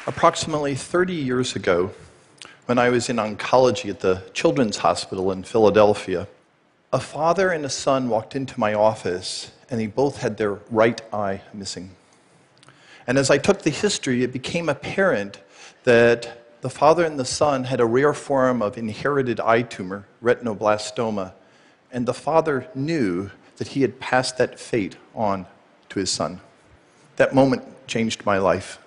Approximately 30 years ago, when I was in oncology at the Children's Hospital in Philadelphia, a father and a son walked into my office, and they both had their right eye missing. And as I took the history, it became apparent that the father and the son had a rare form of inherited eye tumor, retinoblastoma, and the father knew that he had passed that fate on to his son. That moment changed my life.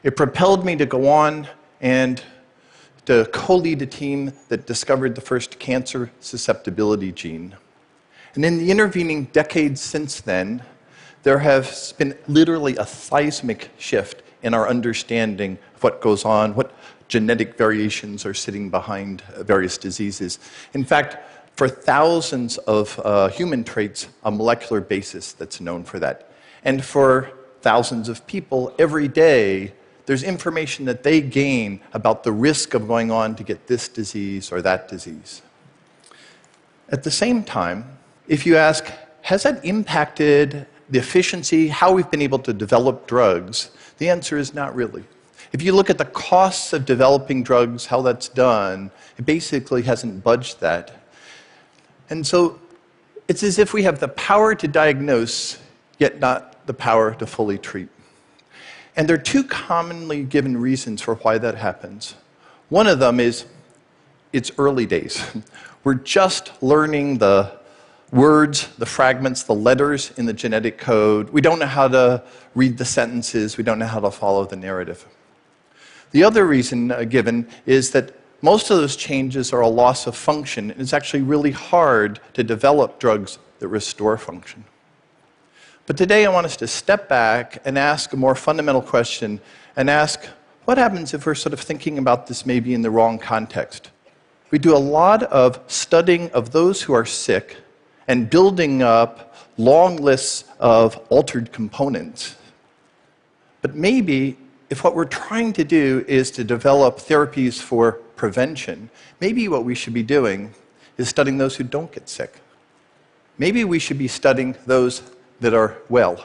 It propelled me to go on and to co-lead a team that discovered the first cancer susceptibility gene. And in the intervening decades since then, there has been literally a seismic shift in our understanding of what goes on, what genetic variations are sitting behind various diseases. In fact, for thousands of human traits, a molecular basis that's known for that. And for thousands of people, every day, there's information that they gain about the risk of going on to get this disease or that disease. At the same time, if you ask, has that impacted the efficiency, how we've been able to develop drugs, the answer is not really. If you look at the costs of developing drugs, how that's done, it basically hasn't budged that. And so it's as if we have the power to diagnose, yet not the power to fully treat. And there are two commonly given reasons for why that happens. One of them is it's early days. We're just learning the words, the fragments, the letters in the genetic code. We don't know how to read the sentences. We don't know how to follow the narrative. The other reason given is that most of those changes are a loss of function, and it's actually really hard to develop drugs that restore function. But today I want us to step back and ask a more fundamental question and ask, what happens if we're sort of thinking about this maybe in the wrong context? We do a lot of studying of those who are sick and building up long lists of altered components. But maybe if what we're trying to do is to develop therapies for prevention, maybe what we should be doing is studying those who don't get sick. Maybe we should be studying those that are well.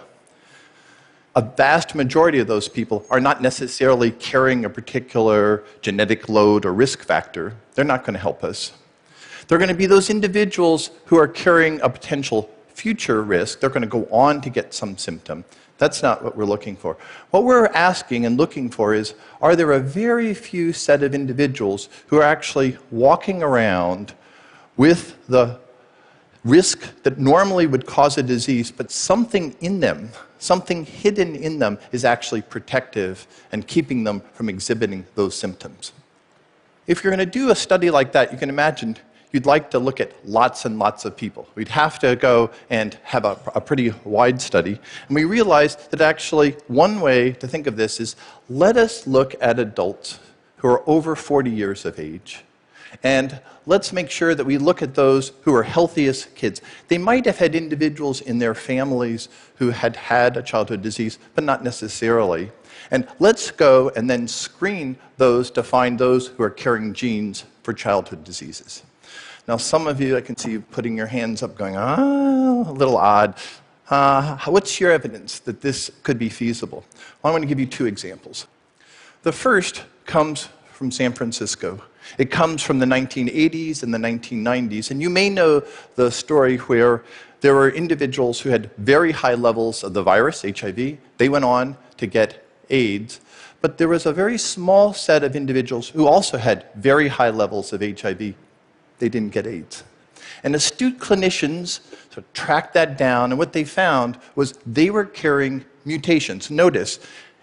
A vast majority of those people are not necessarily carrying a particular genetic load or risk factor. They're not going to help us. They're going to be those individuals who are carrying a potential future risk. They're going to go on to get some symptom. That's not what we're looking for. What we're asking and looking for is, are there a very few set of individuals who are actually walking around with the risk that normally would cause a disease, but something in them, something hidden in them, is actually protective and keeping them from exhibiting those symptoms. If you're going to do a study like that, you can imagine you'd like to look at lots and lots of people. We'd have to go and have a pretty wide study. And we realized that actually one way to think of this is, let us look at adults who are over 40 years of age. And let's make sure that we look at those who are healthiest kids. They might have had individuals in their families who had had a childhood disease, but not necessarily. And let's go and then screen those to find those who are carrying genes for childhood diseases. Now, some of you, I can see you putting your hands up going, a little odd. What's your evidence that this could be feasible? Well, I'm going to give you two examples. The first comes from San Francisco. It comes from the 1980s and the 1990s, and you may know the story where there were individuals who had very high levels of the virus, HIV. They went on to get AIDS, but there was a very small set of individuals who also had very high levels of HIV. They didn't get AIDS. And astute clinicians sort of tracked that down, and what they found was they were carrying mutations. Notice,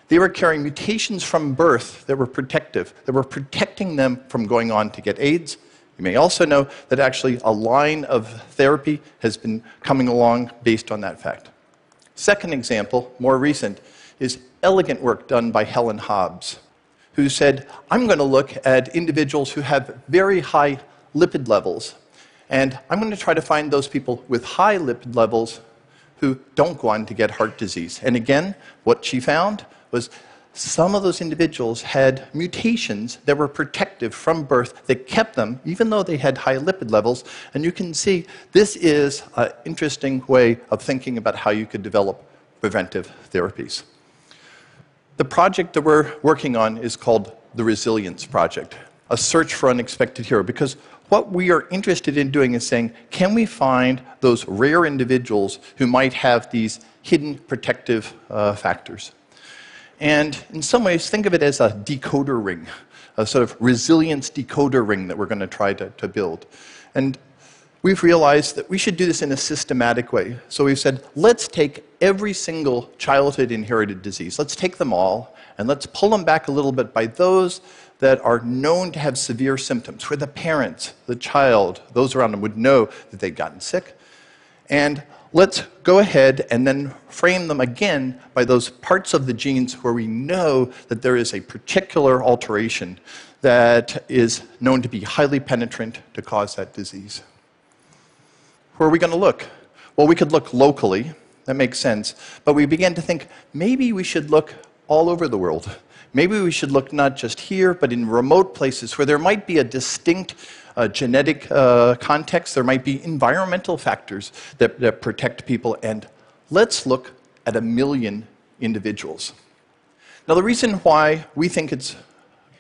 they were carrying mutations from birth that were protective, that were protecting them from going on to get AIDS. You may also know that actually a line of therapy has been coming along based on that fact. Second example, more recent, is elegant work done by Helen Hobbs, who said, I'm going to look at individuals who have very high lipid levels, and I'm going to try to find those people with high lipid levels who don't go on to get heart disease. And again, what she found was some of those individuals had mutations that were protective from birth that kept them, even though they had high lipid levels. And you can see this is an interesting way of thinking about how you could develop preventive therapies. The project that we're working on is called the Resilience Project, a search for unexpected hero, because what we are interested in doing is saying, can we find those rare individuals who might have these hidden protective factors? And in some ways, think of it as a decoder ring, a sort of resilience decoder ring that we're going to try to build. And we've realized that we should do this in a systematic way. So we've said, let's take every single childhood inherited disease, let's take them all, and let's pull them back a little bit by those that are known to have severe symptoms, where the parents, the child, those around them would know that they'd gotten sick. And let's go ahead and then frame them again by those parts of the genes where we know that there is a particular alteration that is known to be highly penetrant to cause that disease. Where are we going to look? Well, we could look locally. That makes sense. But we began to think, maybe we should look all over the world. Maybe we should look not just here, but in remote places where there might be a distinct genetic context, there might be environmental factors that protect people, and let's look at 1 million individuals. Now, the reason why we think it's a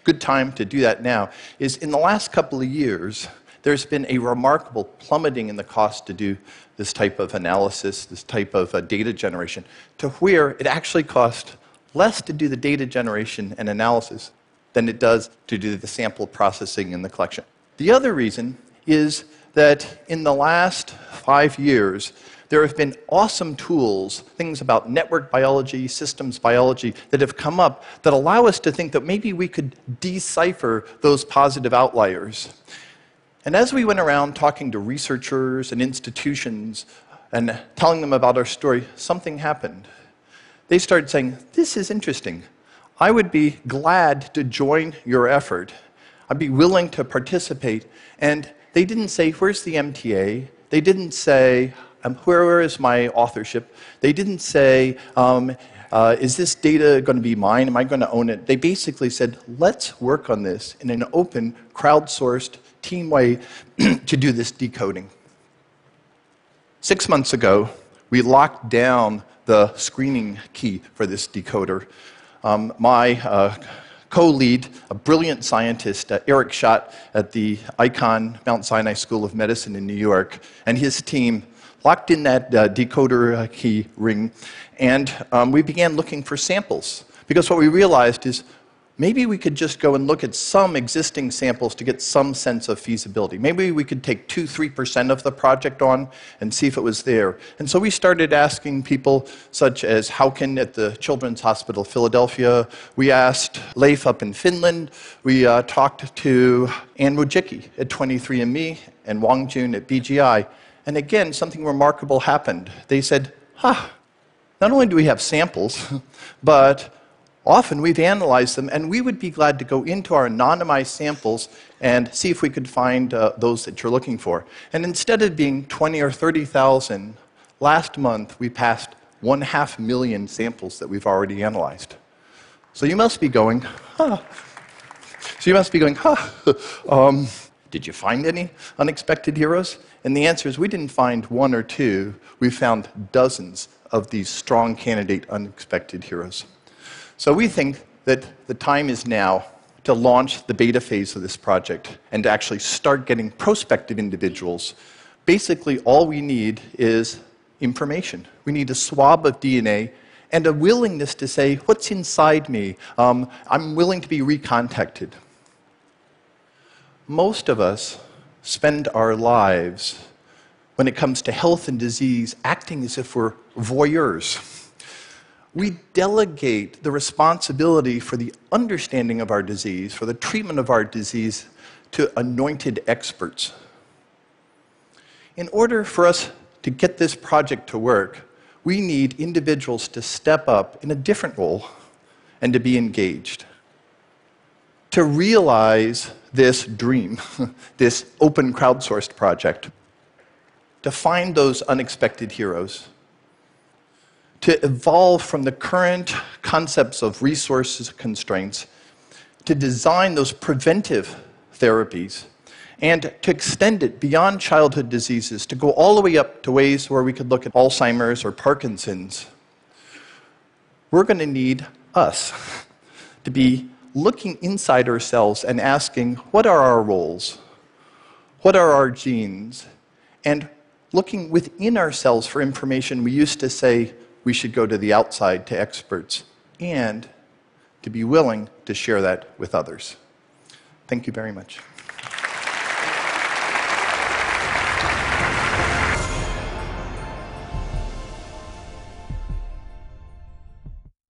good time to do that now is in the last couple of years, there's been a remarkable plummeting in the cost to do this type of analysis, this type of data generation, to where it actually costs less to do the data generation and analysis than it does to do the sample processing and the collection. The other reason is that in the last 5 years, there have been awesome tools, things about network biology, systems biology, that have come up that allow us to think that maybe we could decipher those positive outliers. And as we went around talking to researchers and institutions and telling them about our story, something happened. They started saying, this is interesting. I would be glad to join your effort. I'd be willing to participate. And they didn't say, where's the MTA? They didn't say, where is my authorship? They didn't say, is this data going to be mine? Am I going to own it? They basically said, let's work on this in an open, crowdsourced, team way to do this decoding. 6 months ago, we locked down the screening key for this decoder. My co-lead, a brilliant scientist, Eric Schott at the Icahn Mount Sinai School of Medicine in New York, and his team locked in that decoder key ring, and we began looking for samples. Because what we realized is maybe we could just go and look at some existing samples to get some sense of feasibility. Maybe we could take 2-3% of the project on and see if it was there. And so we started asking people such as Hauken at the Children's Hospital of Philadelphia. We asked Leif up in Finland. We talked to Ann Wojcicki at 23andMe and Wang Jun at BGI. And again, something remarkable happened. They said, not only do we have samples, but often we've analyzed them, and we would be glad to go into our anonymized samples and see if we could find those that you're looking for. And instead of being 20 or 30,000, last month we passed 500,000 samples that we've already analyzed. So you must be going, did you find any unexpected heroes? And the answer is we didn't find 1 or 2. We found dozens of these strong candidate unexpected heroes. So we think that the time is now to launch the beta phase of this project and to actually start getting prospective individuals. Basically, all we need is information. We need a swab of DNA and a willingness to say, what's inside me? I'm willing to be recontacted. Most of us spend our lives, when it comes to health and disease, acting as if we're voyeurs. We delegate the responsibility for the understanding of our disease, for the treatment of our disease, to anointed experts. In order for us to get this project to work, we need individuals to step up in a different role and to be engaged. To realize this dream, this open crowdsourced project, to find those unexpected heroes, to evolve from the current concepts of resources constraints, to design those preventive therapies, and to extend it beyond childhood diseases, to go all the way up to ways where we could look at Alzheimer's or Parkinson's. We're going to need us, to be looking inside ourselves and asking, what are our roles? What are our genes? And looking within ourselves for information. We used to say we should go to the outside, to experts, and to be willing to share that with others. Thank you very much.